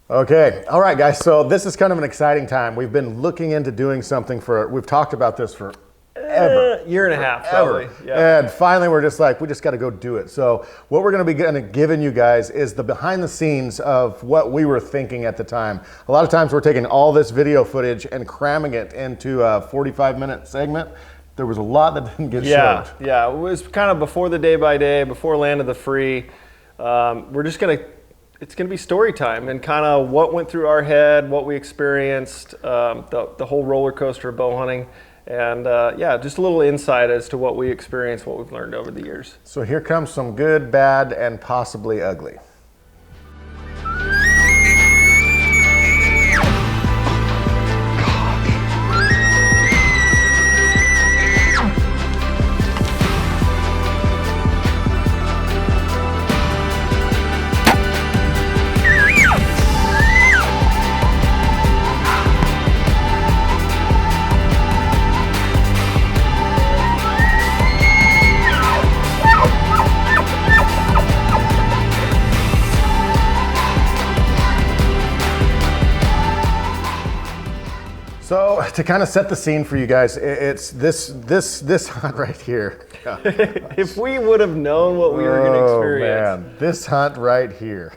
Okay, all right, guys. So this is kind of an exciting time. We've been looking into doing something we've talked about this for ever. Year and a half, probably. Yeah. And finally, we're just like, we just got to go do it. So what we're going to be giving you guys is the behind the scenes of what we were thinking at the time. A lot of times we're taking all this video footage and cramming it into a 45-minute segment. There was a lot that didn't get showed. Yeah, it was kind of before the day by day, before Land of the Free. It's going to be story time and kind of what went through our head, what we experienced, the whole roller coaster of bow hunting. And just a little insight as to what we experienced, what we've learned over the years. So here comes some good, bad, and possibly ugly. So to kind of set the scene for you guys, it's this hunt right here. If we would have known what we were going to experience. Man, this hunt right here.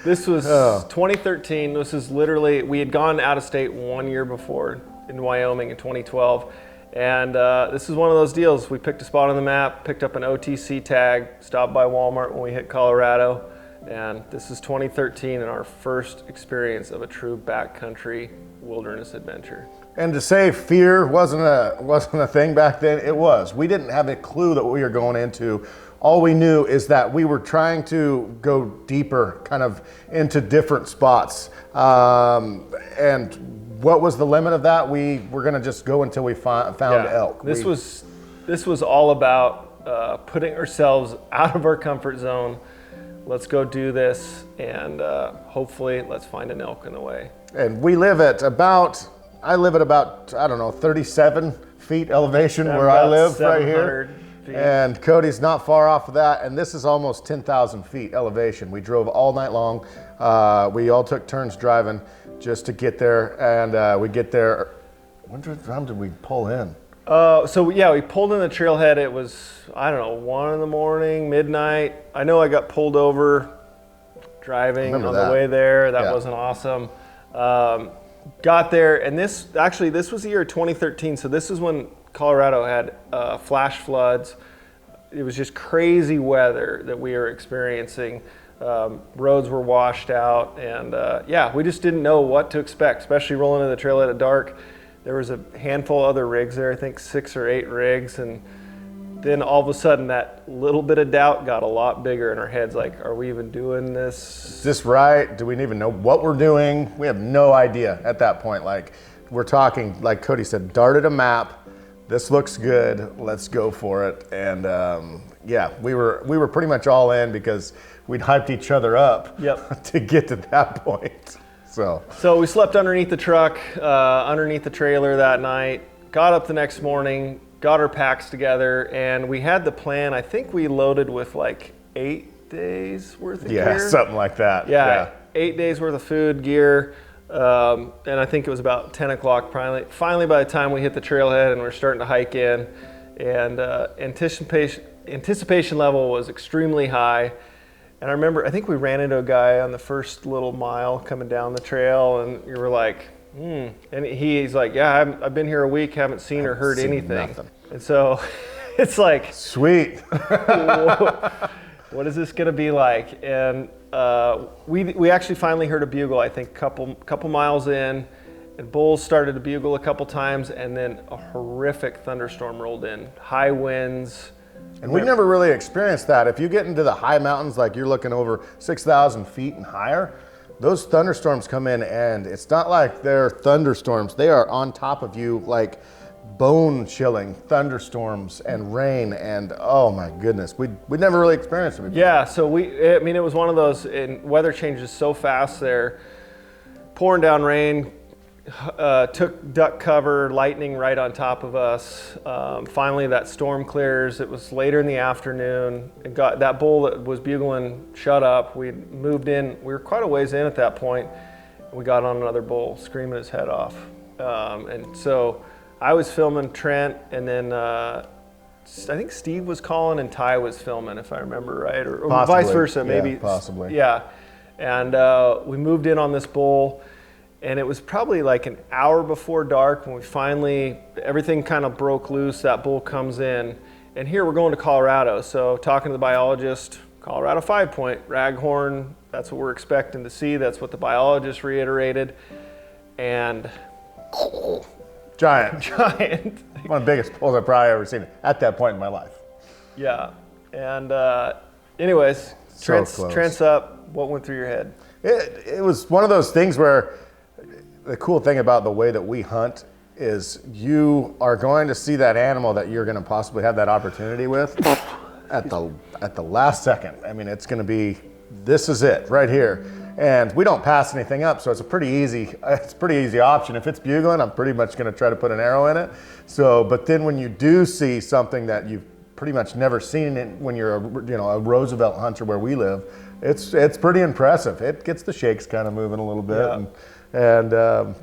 This was 2013. This is literally, we had gone out of state 1 year before in Wyoming in 2012. And this is one of those deals. We picked a spot on the map, picked up an OTC tag, stopped by Walmart when we hit Colorado. And this is 2013 and our first experience of a true backcountry wilderness adventure. And to say fear wasn't a thing back then, it was. We didn't have a clue that we were going into. All we knew is that we were trying to go deeper, kind of into different spots. And what was the limit of that? We were going to just go until we found elk. This was all about putting ourselves out of our comfort zone. Let's go do this, and hopefully let's find an elk in the way. And I live at about, I don't know, 37 feet elevation where I live right here. Feet. And Cody's not far off of that, and this is almost 10,000 feet elevation. We drove all night long. We all took turns driving just to get there, and we get there. What time did we pull in? We pulled in the trailhead. It was, I don't know, 1 in the morning, midnight. I know I got pulled over driving on the way there. That wasn't awesome. Got there, and this was the year 2013. So this is when Colorado had flash floods. It was just crazy weather that we were experiencing. Roads were washed out, and we just didn't know what to expect, especially rolling into the trailhead at dark. There was a handful of other rigs there, I think 6 or 8 rigs, and then all of a sudden that little bit of doubt got a lot bigger in our heads, like, are we even doing this? Is this right? Do we even know what we're doing? We have no idea at that point. Like, we're talking, like Kody said, darted a map. This looks good, let's go for it. And we were pretty much all in because we'd hyped each other up to get to that point. So we slept underneath the truck, underneath the trailer that night, got up the next morning, got our packs together, and we had the plan. I think we loaded with like 8 days worth of gear. Yeah, something like that. Yeah, 8 days worth of food, gear, and I think it was about 10 o'clock finally by the time we hit the trailhead and we're starting to hike in, and anticipation level was extremely high. And I remember, I think we ran into a guy on the first little mile coming down the trail, and you were like, And he's like, yeah, I've been here a week, haven't seen or heard anything. Nothing. And so it's like, sweet. What is this going to be like? And we actually finally heard a bugle, I think, couple miles in, and bulls started to bugle a couple times, and then a horrific thunderstorm rolled in, high winds. And we've never really experienced that. If you get into the high mountains, like you're looking over 6,000 feet and higher, those thunderstorms come in, and it's not like they're thunderstorms. They are on top of you, like bone-chilling thunderstorms and rain, and oh my goodness, we'd never really experienced it before. Yeah, so it was one of those, and weather changes so fast there. Pouring down rain, took duck cover, lightning right on top of us. Finally, that storm clears. It was later in the afternoon. It got that bull that was bugling shut up. We moved in. We were quite a ways in at that point. We got on another bull, screaming his head off. And so I was filming Trent, and then I think Steve was calling and Ty was filming, if I remember right, or vice versa, maybe. Yeah, possibly. Yeah. And we moved in on this bull. And it was probably like an hour before dark when we finally, everything kind of broke loose. That bull comes in. And here we're going to Colorado. So talking to the biologist, Colorado 5-point, raghorn, that's what we're expecting to see. That's what the biologist reiterated. And giant. One of the biggest bulls I've probably ever seen at that point in my life. Yeah. And anyways, Trent's up. What went through your head? It was one of those things where the cool thing about the way that we hunt is you are going to see that animal that you're going to possibly have that opportunity with at the last second. I mean, it's going to be, this is it right here. And we don't pass anything up, so it's a pretty easy option. If it's bugling, I'm pretty much going to try to put an arrow in it. So, but then when you do see something that you've pretty much never seen it when you're a Roosevelt hunter where we live, it's pretty impressive. It gets the shakes kind of moving a little bit. Yeah. And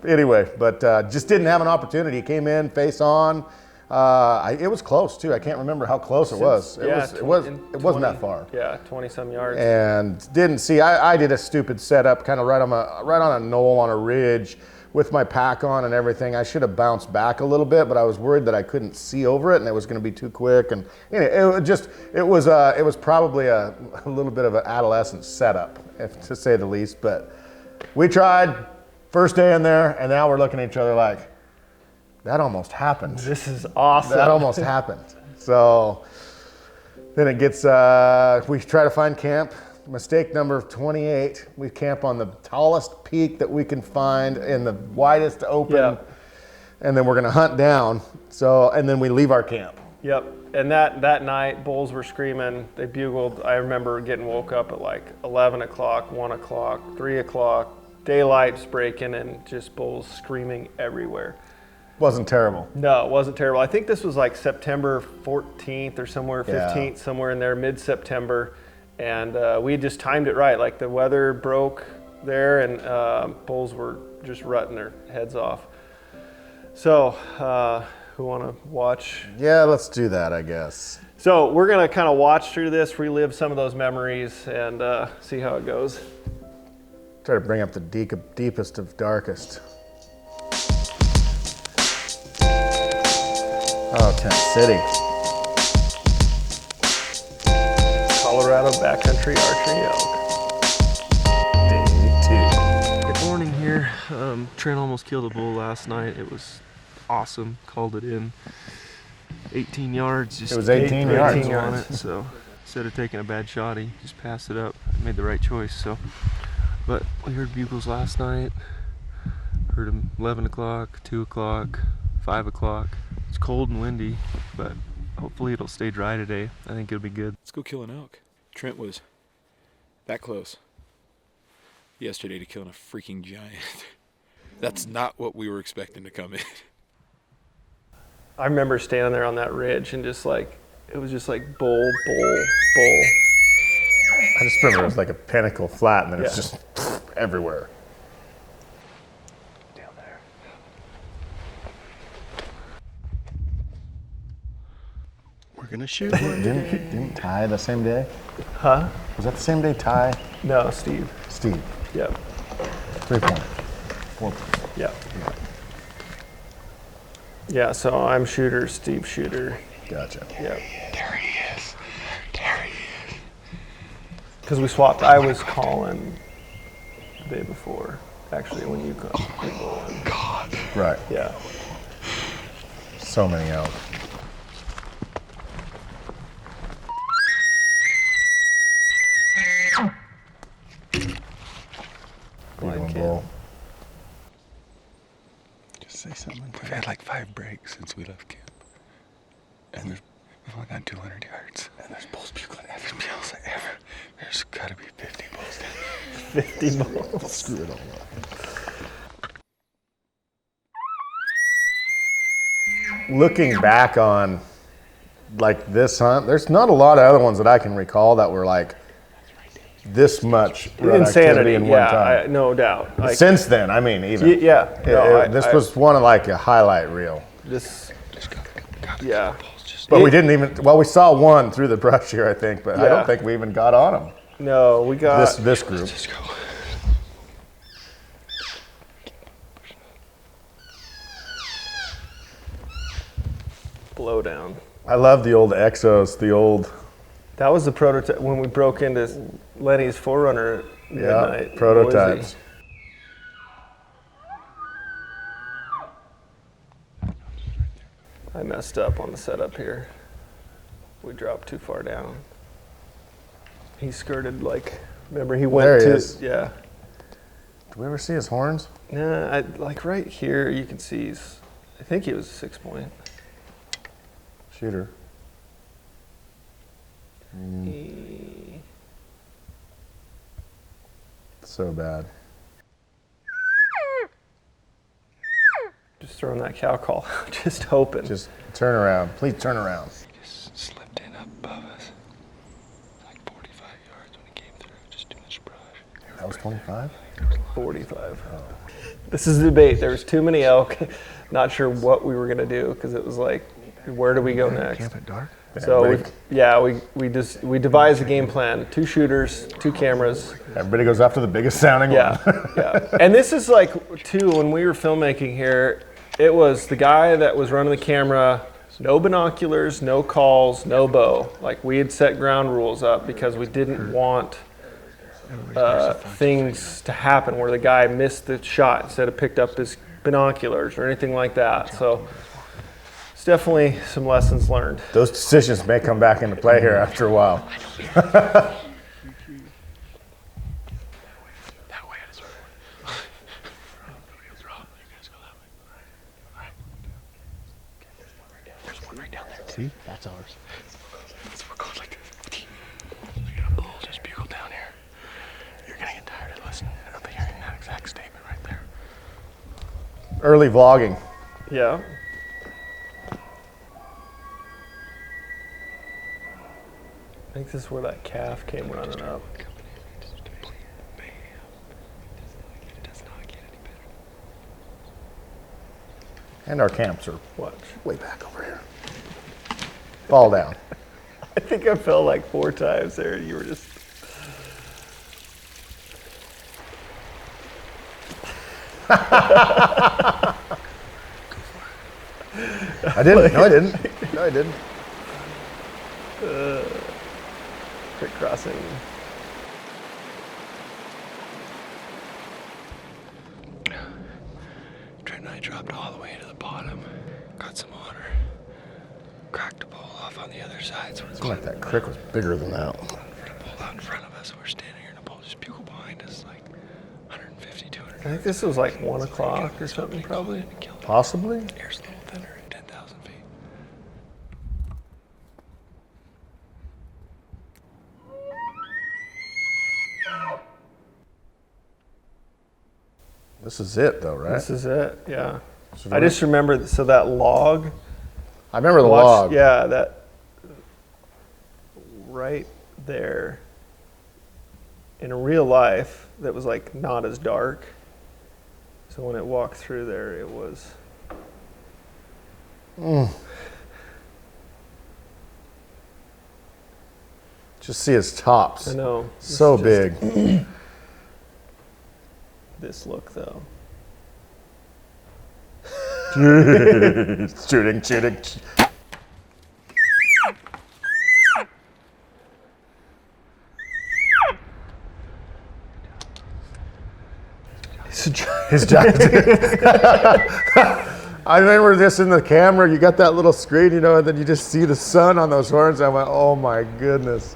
anyway, but just didn't have an opportunity. He came in face on. It was close too. I can't remember how close it was. It wasn't that far. Yeah, 20 some yards. And didn't see. I did a stupid setup, kind of right on a knoll on a ridge with my pack on and everything. I should have bounced back a little bit, but I was worried that I couldn't see over it and it was going to be too quick. And it was probably a little bit of an adolescent setup, to say the least. But we tried. First day in there, and now we're looking at each other like, that almost happened. This is awesome. That almost happened. So then it gets, we try to find camp. Mistake number 28. We camp on the tallest peak that we can find in the widest open, Yep. And then we're gonna hunt down. So, and then we leave our camp. Yep. And that night, bulls were screaming. They bugled. I remember getting woke up at like 11 o'clock, 1 o'clock, 3 o'clock. Daylight's breaking and just bulls screaming everywhere. Wasn't terrible. No, it wasn't terrible. I think this was like September 14th or somewhere, 15th, somewhere in there, mid-September. And we just timed it right. Like the weather broke there and bulls were just rutting their heads off. So, who want to watch? Yeah, let's do that, I guess. So we're going to kind of watch through this, relive some of those memories and see how it goes. Try to bring up the deepest of darkest. Oh, Tent City. Colorado backcountry archery elk. Day 2. Good morning here. Trent almost killed a bull last night. It was awesome. Called it in 18 yards. It was 18 yards. On it, so instead of taking a bad shot, he just passed it up. Made the right choice. So. But we heard bugles last night, heard them 11 o'clock, 2 o'clock, 5 o'clock. It's cold and windy, but hopefully it'll stay dry today. I think it'll be good. Let's go kill an elk. Trent was that close yesterday to killing a freaking giant. That's not what we were expecting to come in. I remember standing there on that ridge and just like, it was just like bull, bull, bull. I just remember it was like a pinnacle flat, and then it's just everywhere. Down there. We're gonna shoot one. Didn't Ty the same day? Huh? Was that the same day Ty? No, Steve. Steve. Yep. 3 point. 4 point. Yep. Yeah, so I'm shooter, Steve shooter. Gotcha. Yep. There he is. There he is. Because we swapped, I was calling the day before, actually, when you called. Oh my God. Right. Yeah. So many elk. Blind kid. Bull. Just say something. We've had like 5 breaks since we left camp. And we've only gone 200 yards. And there's bulls bugling every else ever. There's gotta be 50 bulls down 50 bulls. Screw it all up. looking back on like this hunt, there's not a lot of other ones that I can recall that were like this much rut activity Insanity, in one time. no doubt. Like, Since then, I mean, even. This was one of like a highlight reel. Yeah. But we didn't even, well, we saw one through the brush here, I think, but I don't think we even got on them. No, we got. This group. Let's just go. Blowdown. I love the old Exos, the old. That was the prototype when we broke into Lenny's Forerunner at midnight. Prototypes. I messed up on the setup here. We dropped too far down. He skirted like, remember he went there he to, is. yeah. Did we ever see his horns? Nah, like right here you can see I think he was a 6-point. Shooter. So bad. Just throwing that cow call, just hoping. Just turn around. Please turn around. Just slipped in up above us. Like 45 yards when he came through, just too much brush. That was 25? 45. Oh. This is the debate. There was too many elk. Not sure what we were gonna do because it was like, where do we go next? Camp at dark? So we devised a game plan: 2 shooters, 2 cameras. Everybody goes after the biggest sounding one. Yeah. And this is like too. When we were filmmaking here, it was the guy that was running the camera. No binoculars, no calls, no bow. Like we had set ground rules up because we didn't want things to happen where the guy missed the shot instead of picked up his binoculars or anything like that. So it's definitely some lessons learned. Those decisions may come back into play here after a while. See? That's ours. So we're going like this. You're gonna bull, just bugle down here. You're gonna get tired of listening of hearing that exact statement right there. Early vlogging. Yeah. I think this is where that calf came running up. And our camps are Watch. way back over here. Fall down. I think I fell like 4 times there. You were just. I didn't. No, I didn't. No, I didn't. Quick crossing. Trent and I dropped all the way to the bottom, got some water, cracked a pole off on the other side. So Seemed like that creek was bigger than that. pole out in front of us. We're standing here and the pole just bugle behind us like 150, 200. I think this was like 1 o'clock or something, probably. Possibly. Air's a little thinner at 10,000 feet. This is it, though, right? This is it, yeah. So I just remember, so that log. I remember the log. Yeah, that right there. In real life, that was like not as dark. So when it walked through there, it was. Just see his tops. I know. So It's big. just- This look, though. Shooting. His giant. I remember this in the camera. You got that little screen, and then you just see the sun on those horns. I went, oh my goodness.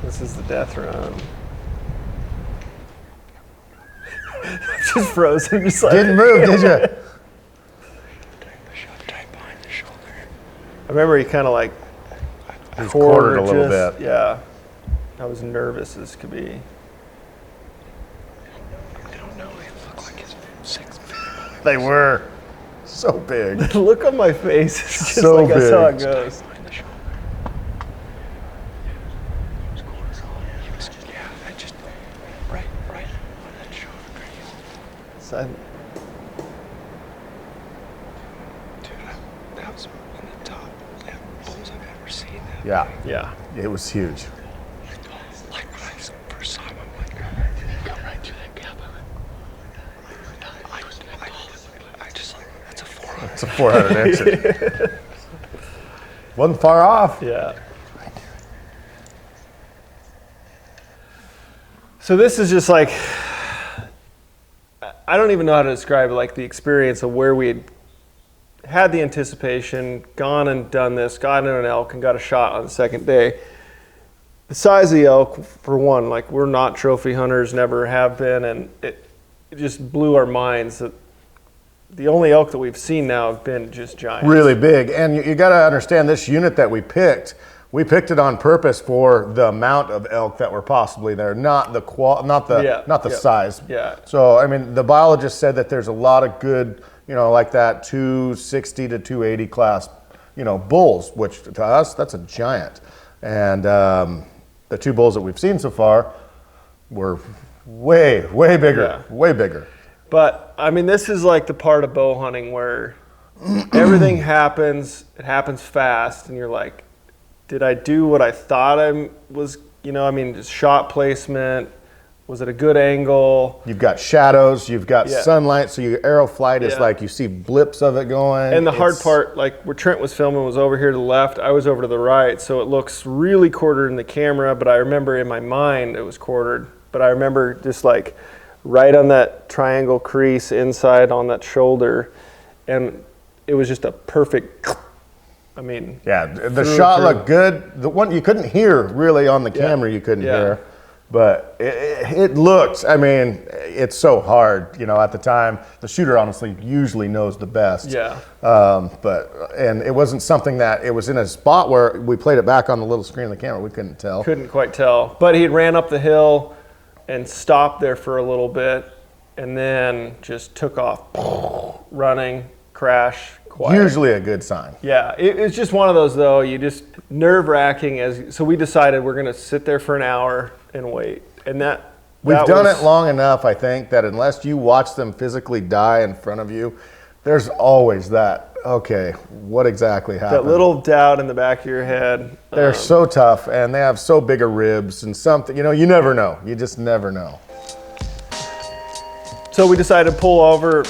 This is the death run. Just frozen, just like. Didn't move, did you? The shot tight behind the shoulder. I remember he kind of like. He was quartered a little bit. Yeah. I was nervous as could be. I don't know. It looked like his 6 feet. They were so big. The look on my face is just So like that's how it big. goes. Right on that shoulder. So Dude, that was one of the top bulls I've ever seen. yeah. It was huge. Like when I first saw him, I'm like, go right through that gap. I just like, that's a 400. It's a 400 inches. Wasn't far off. Yeah. So this is just like, I don't even know how to describe it, like the experience of where we had the anticipation, gone and done this, got into an elk and got a shot on the second day. The size of the elk, for one, like we're not trophy hunters, never have been, and it just blew our minds that the only elk that we've seen now have been just giants. Really big. And you got to understand this unit that we picked it on purpose for the amount of elk that were possibly there, not the size. Yeah. So, I mean, the biologist said that there's a lot of good, like that 260 to 280 class, bulls, which to us, that's a giant. And the two bulls that we've seen so far were way, way bigger, way bigger. But, I mean, this is like the part of bow hunting where everything happens, it happens fast, and you're like, did I do what I thought I was, just shot placement, was it a good angle? You've got shadows, you've got sunlight, so your arrow flight is like you see blips of it going. And the hard part, like where Trent was filming was over here to the left, I was over to the right, so it looks really quartered in the camera, but I remember in my mind it was quartered. But I remember just like right on that triangle crease inside on that shoulder, and it was just a perfect, the shot looked good. The one you couldn't hear really on the camera, you couldn't hear. But it looked, it's so hard, at the time. The shooter honestly usually knows the best. Yeah. And it wasn't something that, it was in a spot where we played it back on the little screen of the camera. We couldn't tell. Couldn't quite tell. But he ran up the hill and stopped there for a little bit and then just took off running, crash, quiet. Usually a good sign. Yeah, it's just one of those though, you just nerve-wracking. So we decided we're gonna sit there for an hour and wait. And we've done it long enough, I think, that unless you watch them physically die in front of you, there's always that, okay, what exactly happened? That little doubt in the back of your head. They're so tough and they have so big of ribs and something, you never know. You just never know. So we decided to pull over.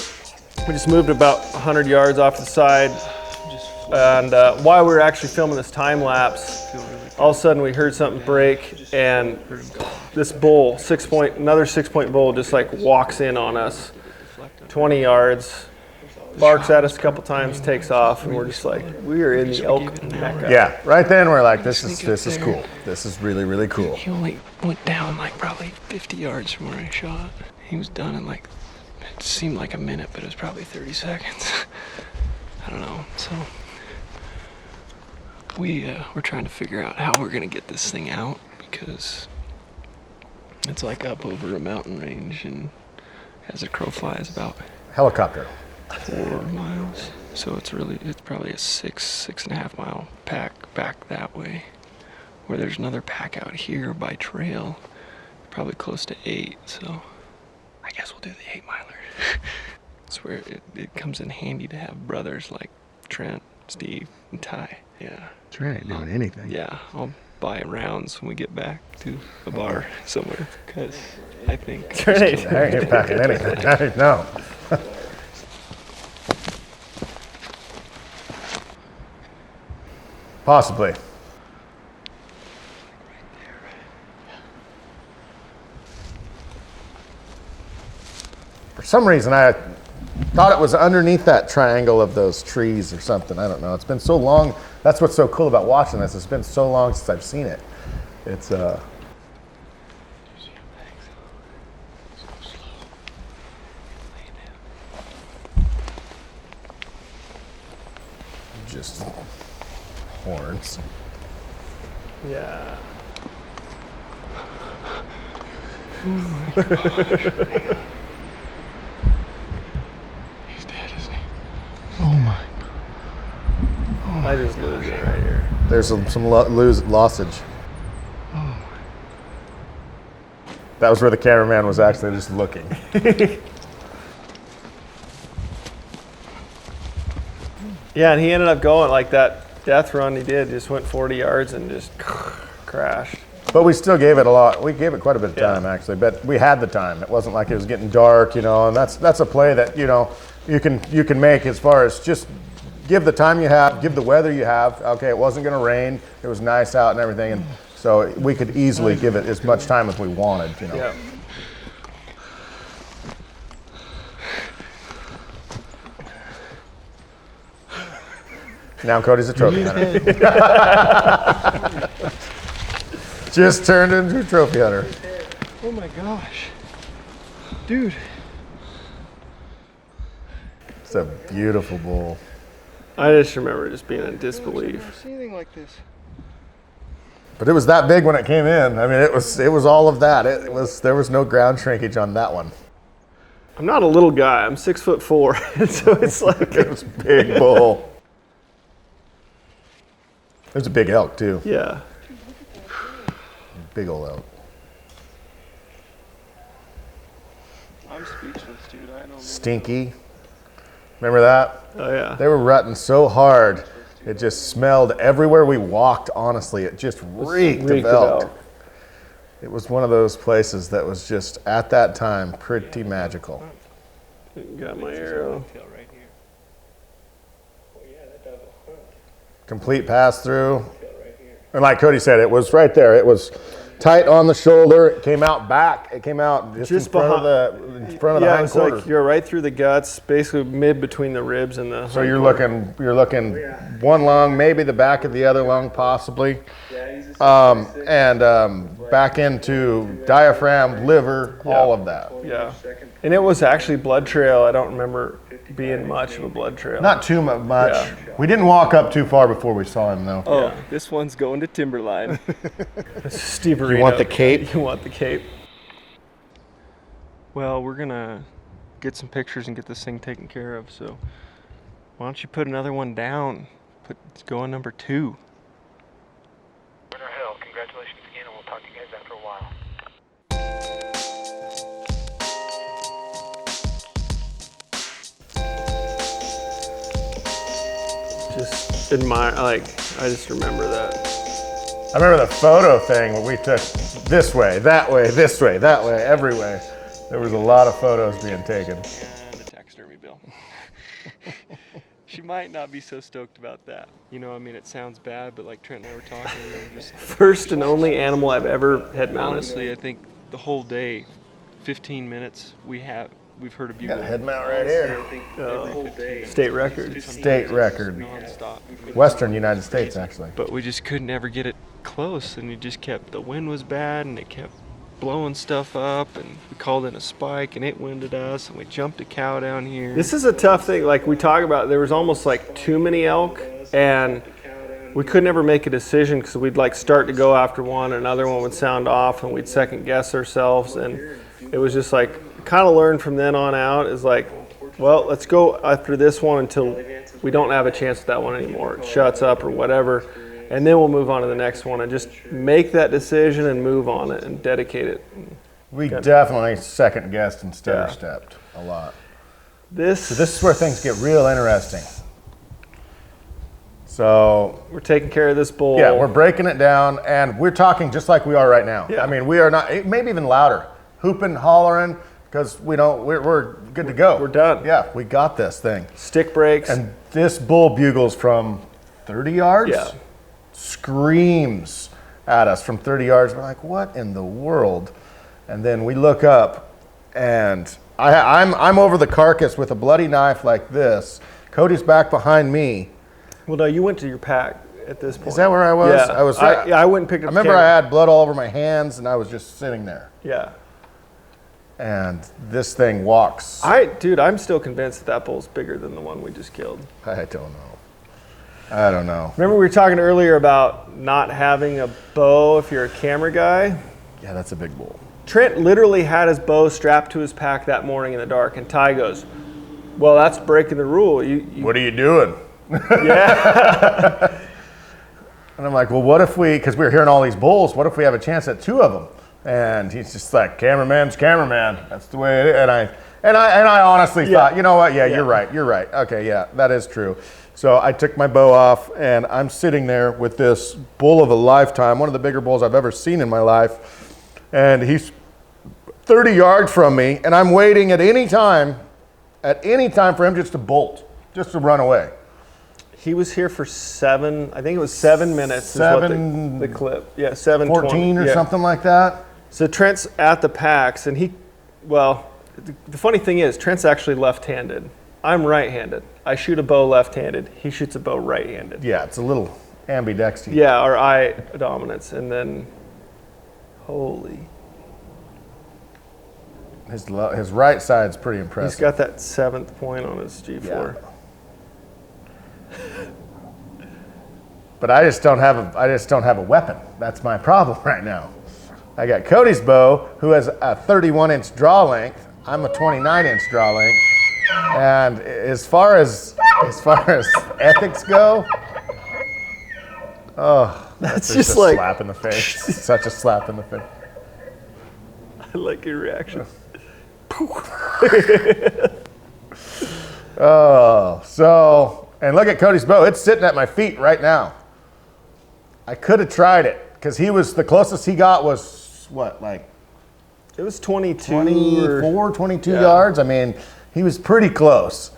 We just moved about 100 yards off the side. And while we were actually filming this time lapse, all of a sudden we heard something break, and this bull, another 6-point bull, just like walks in on us, 20 yards, barks at us a couple times, takes off, and we're just like, we are in the elk mecca. Yeah, right then we're like, this is cool. This is really, really cool. He only went down like probably 50 yards from where I shot. He was done in like, it seemed like a minute, but it was probably 30 seconds. I don't know, so. We're trying to figure out how we're gonna get this thing out because it's like up over a mountain range, and as a crow flies about Helicopter. 4 miles. So it's probably a 6.5 mile pack back that way, where there's another pack out here by trail, probably close to 8. So I guess we'll do the 8 miler. It's where it comes in handy to have brothers like Trent, Steve, and Ty. Yeah. Trent ain't doing anything. Yeah, I'll buy rounds when we get back to a bar somewhere, because I think Trent ain't I ain't packing anything. No. Possibly. For some reason, I thought it was underneath that triangle of those trees or something. I don't know. It's been so long. That's what's so cool about watching this. It's been so long since I've seen it. It's just horns. Yeah. oh my gosh. He's dead, isn't he? I just lose it right here. There's some lossage. That was where the cameraman was actually just looking. Yeah, and he ended up going like that death run he did, just went 40 yards and just crashed. But we still gave it a lot. We gave it quite a bit of time, actually. But we had the time. It wasn't like it was getting dark, you know. And that's a play that, you know, you can make as far as just give the time you have, give the weather you have. Okay, it wasn't going to rain. It was nice out and everything, and so we could easily give it as much time as we wanted, you know. Yeah. Now Cody's a trophy hunter. Just turned into a trophy hunter. Oh my gosh. Dude. It's a beautiful bull. I just remember just being in disbelief. I've never seen anything like this. But it was that big when it came in. I mean, it was all of that. There was no ground shrinkage on that one. I'm not a little guy. I'm 6'4", so it's like It was a big bull. There's a big elk too. yeah. Big old elk. I'm speechless, dude. I don't know. Stinky. Remember that? Oh yeah. They were rutting so hard. It just smelled everywhere we walked, honestly. It just reeked of elk. It was one of those places that was just, at that time, pretty magical. Got my arrow. Complete pass through. And like Kody said, it was right there. It was tight on the shoulder. It came out back. It came out just in front of the Yeah, hind it's quarter. like you're right through the guts, basically mid between the ribs and the. So you're looking one lung, maybe the back of the other lung, possibly, and back into diaphragm, liver, all of that. Yeah, and it was actually blood trail. I don't remember being much of a blood trail. Not too much. Yeah. We didn't walk up too far before we saw him, though. Oh, this one's going to Timberline. Steve You want the cape? You want the cape? Well, we're gonna get some pictures and get this thing taken care of. So, why don't you put another one down? It's going number 2. Winter Hill, congratulations again, and we'll talk to you guys after a while. Just admire, like, I just remember that. I remember the photo thing where we took this way, that way, this way, that way, every way. There was a lot of photos being taken. And the taxidermy bill. She might not be so stoked about that. You know, I mean, it sounds bad, but like Trent and I were talking, we were just First and only animal I've ever head mounted. honestly, I think the whole day, 15 minutes, we've heard a bugle. Got a head mount right here. State record. State record. Nonstop. Western United States, actually. But we just couldn't ever get it close, and the wind was bad, and it kept blowing stuff up, and we called in a spike, and it winded us, and we jumped a cow down here. This is a tough thing. Like we talk about, there was almost like too many elk, and we could never make a decision because we'd like start to go after one, and another one would sound off, and we'd second guess ourselves, and it was just like kind of learned from then on out is like, well, let's go after this one until we don't have a chance with that one anymore. It shuts up or whatever. And then we'll move on to the next one and just make that decision and move on it and dedicate it. We definitely second guessed and stutter stepped a lot. So this is where things get real interesting. So we're taking care of this bull. yeah, we're breaking it down, and we're talking just like we are right now. Yeah. I mean, we are not, maybe even louder, hooping, hollering, because we're good to go. We're done. Yeah, we got this thing. Stick breaks. And this bull bugles from 30 yards. Yeah. Screams at us from 30 yards. We're like, what in the world? And then we look up, and I'm over the carcass with a bloody knife like this. Cody's back behind me. Well, no, you went to your pack at this point. Is that where I was? Yeah. I was. I went and picked I up remember the I camera. had blood all over my hands, and I was just sitting there. Yeah. And this thing walks. Dude, I'm still convinced that bull's bigger than the one we just killed. I don't know. Remember we were talking earlier about not having a bow if you're a camera guy? Yeah, that's a big bull. Trent literally had his bow strapped to his pack that morning in the dark, and Ty goes, well, that's breaking the rule. What are you doing? Yeah. And I'm like, well, what if because we were hearing all these bulls, what if we have a chance at 2 of them? And he's just like, cameraman's cameraman. That's the way it is. And I honestly thought, you know what? Yeah, you're right. Okay, yeah, that is true. So I took my bow off, and I'm sitting there with this bull of a lifetime, one of the bigger bulls I've ever seen in my life. And he's 30 yards from me, and I'm waiting at any time for him just to bolt, just to run away. He was here for 7 minutes. Is what the clip. Yeah, 7:14 or something like that. So Trent's at the packs, and the funny thing is, Trent's actually left-handed. I'm right-handed. I shoot a bow left-handed. He shoots a bow right-handed. Yeah, it's a little ambidextrous. Yeah, or eye dominance, and then, holy. His right side's pretty impressive. He's got that 7th point on his G4. Yeah. But I just don't have a weapon. That's my problem right now. I got Kody's bow, who has a 31-inch draw length. I'm a 29-inch draw length. And as far as ethics go, that's just like a slap in the face. Such a slap in the face. I like your reaction. And look at Kody's bow. It's sitting at my feet right now. I could have tried it because the closest he got was what, like it was 22 yards. I mean, he was pretty close.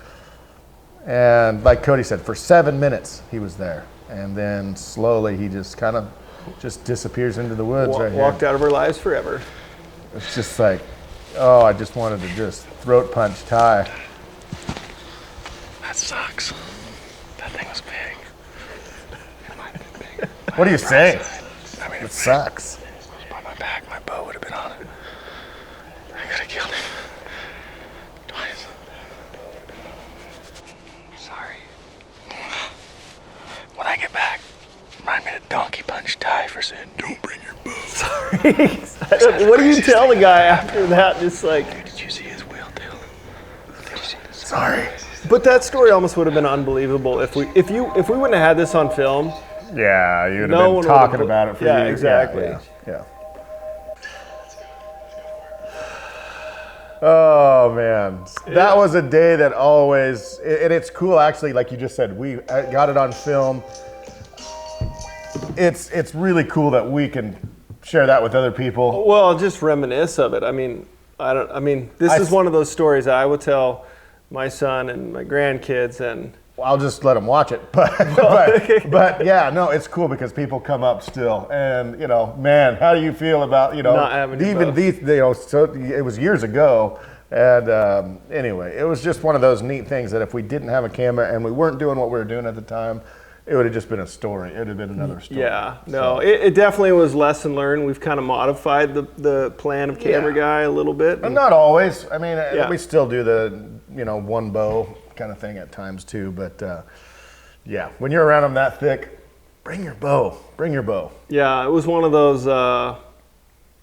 And like Kody said, for 7 minutes he was there. And then slowly he just kind of disappears into the woods right here. Walked out of our lives forever. It's just like, I just wanted to just throat punch Ty. That sucks. That thing was big. It might have been big. What are you saying? I mean, It sucks. It was by my back. My bow would have been on it. I could have killed him. Twice. Sorry. When I get back, remind me to donkey punch Ty for saying, don't bring your bow. Sorry. What do you tell the guy after that? Just like, did you see his wheel tail? Did you see this? Sorry. But that story almost would have been unbelievable if we wouldn't have had this on film. Yeah, you'd have No been one talking would've- about it for Yeah, years. exactly. Yeah. Oh man, that was a day that always, and it's cool actually. Like you just said, we got it on film. It's really cool that we can share that with other people. Well, just reminisce of it. I mean, this is one of those stories I would tell my son and my grandkids, and I'll just let them watch it. But yeah, no, it's cool because people come up still, and man, how do you feel about not having even these? So it was years ago, and anyway, it was just one of those neat things that if we didn't have a camera and we weren't doing what we were doing at the time, it would have just been a story. It would have been another story. Yeah, no, it definitely was lesson learned. We've kind of modified the plan of Camera Guy a little bit. But not always. I mean, we still do the one bow kind of thing at times too. But yeah, when you're around them that thick, bring your bow. Bring your bow. Yeah, it was one of those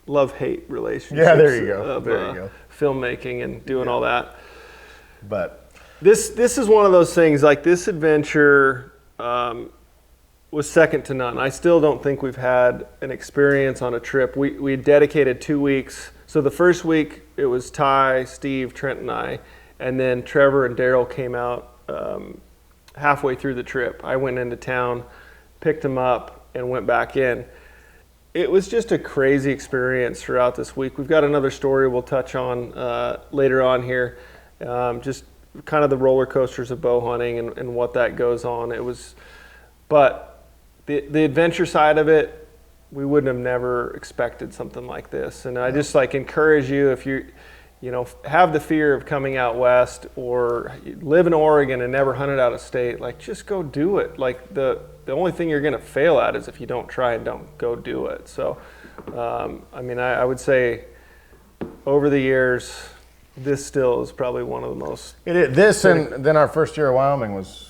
love-hate relationships. Yeah, there you go. Of, there you go. Filmmaking and doing all that. But this is one of those things. Like this adventure was second to none. I still don't think we've had an experience on a trip. We dedicated 2 weeks. So the first week it was Ty, Steve, Trent, and I, and then Trevor and Daryl came out halfway through the trip. I went into town, picked them up, and went back in. It was just a crazy experience throughout this week. We've got another story we'll touch on later on here. Just kind of the roller coasters of bow hunting and what that goes on. But the adventure side of it, we wouldn't have never expected something like this. And I just encourage you, if you have the fear of coming out west or live in Oregon and never hunted out of state, just go do it. The only thing you're going to fail at is if you don't try and don't go do it. So, I would say over the years, this still is probably one of the most. And then our first year of Wyoming was.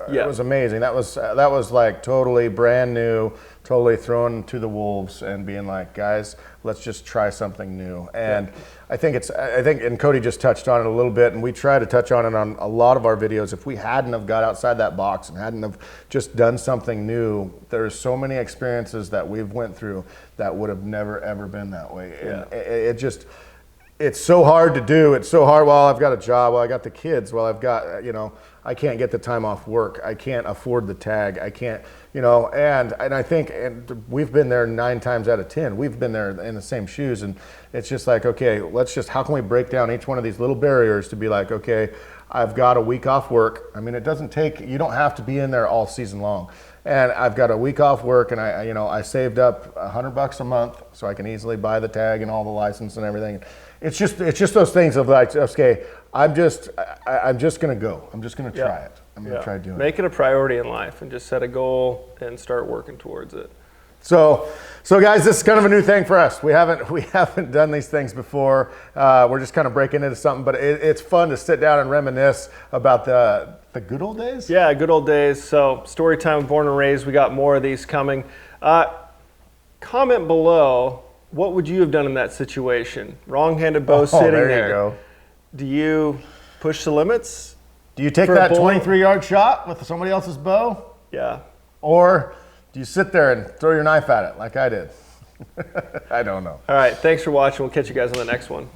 It was amazing. That was like totally brand new, totally thrown to the wolves and being like, guys, let's just try something new. And I think and Kody just touched on it a little bit, and we try to touch on it on a lot of our videos. If we hadn't have got outside that box and hadn't have just done something new, there's so many experiences that we've went through that would have never ever been that way. And it's so hard to do. It's so hard. Well, I've got a job. Well, I got the kids. Well, I've got, I can't get the time off work. I can't afford the tag. I can't, and I think, and we've been there 9 times out of 10. We've been there in the same shoes. And it's just like, okay, how can we break down each one of these little barriers to be like, okay, I've got a week off work. I mean, you don't have to be in there all season long. And I've got a week off work, and I saved up $100 a month so I can easily buy the tag and all the license and everything. It's just those things of like, okay, I'm just gonna go. I'm just gonna try it. I'm gonna try doing it. Make it a priority in life and just set a goal and start working towards it. So guys, this is kind of a new thing for us. We haven't done these things before. We're just kind of breaking into something, but it's fun to sit down and reminisce about the good old days. Yeah, good old days. So story time, born and raised. We got more of these coming. Comment below. What would you have done in that situation? Wrong-handed bow sitting there. There you go. Do you push the limits? Do you take that 23-yard shot with somebody else's bow? Yeah. Or do you sit there and throw your knife at it like I did? I don't know. All right. Thanks for watching. We'll catch you guys on the next one.